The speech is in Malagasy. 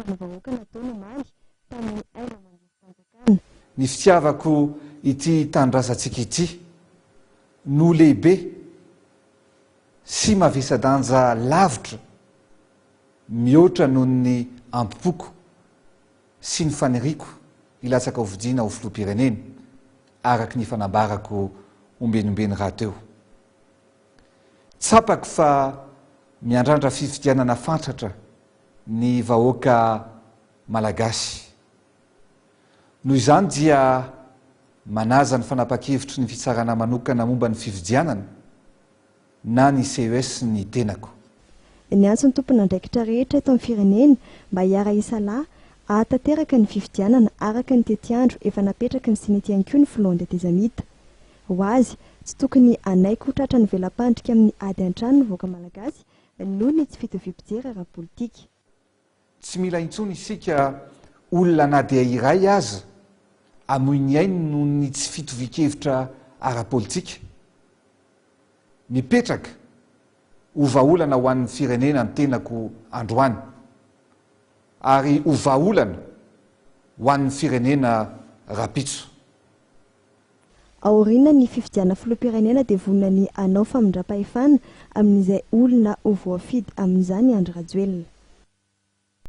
ny vahoaka nataony omaly tamin'ny aina mandeha-fanjakana. Ny fitiavako ity tanindrazantsika ity no lehibe sy mavesa-danja lavitra mihoatra noho ny ampipoko sy ny faniriako ilatsaka hovidiana ho filoham-pirenena araky ny fanambarako ombenombeny raha teo. Tsapako fa miandrandra fifidianana fantratra ny vahoaka malagasy. Noho izany dia manaja ny fanapa-kevitry ny fitsarana manokana momba ny fifidianana na ny CES ny tenako. Ny antsony tompona andraikitra rehetra eto amin'ny firenena mba hiara isalahy ahatanteraka ny fifidianana araka ny tetiandro efa napetraka ny sinety ihany koa ny filohan'ny tezamita. Ho azy tsy tokony anaiko ho tratra ny velam-pandrika amin'ny ady an-trano ny vahoaka malagasy noho ny tsy fitoviam-pijery ara-politika. Tsy mila intsony isika olona na dia iray aza amoy ny ainy noho ny tsy fitovian-kevitra ara-politika. Mipetraka ho vahaolana ho an'ny firenena ny tenako androany ary ho vahaolana ho an'ny firenena rapitso. Aoriana ny fifidiana filoham-pirenena dia vonona ny anao famindram-pahefana amin'izay olona ho voafidy amin'izany Andry Rajoelina.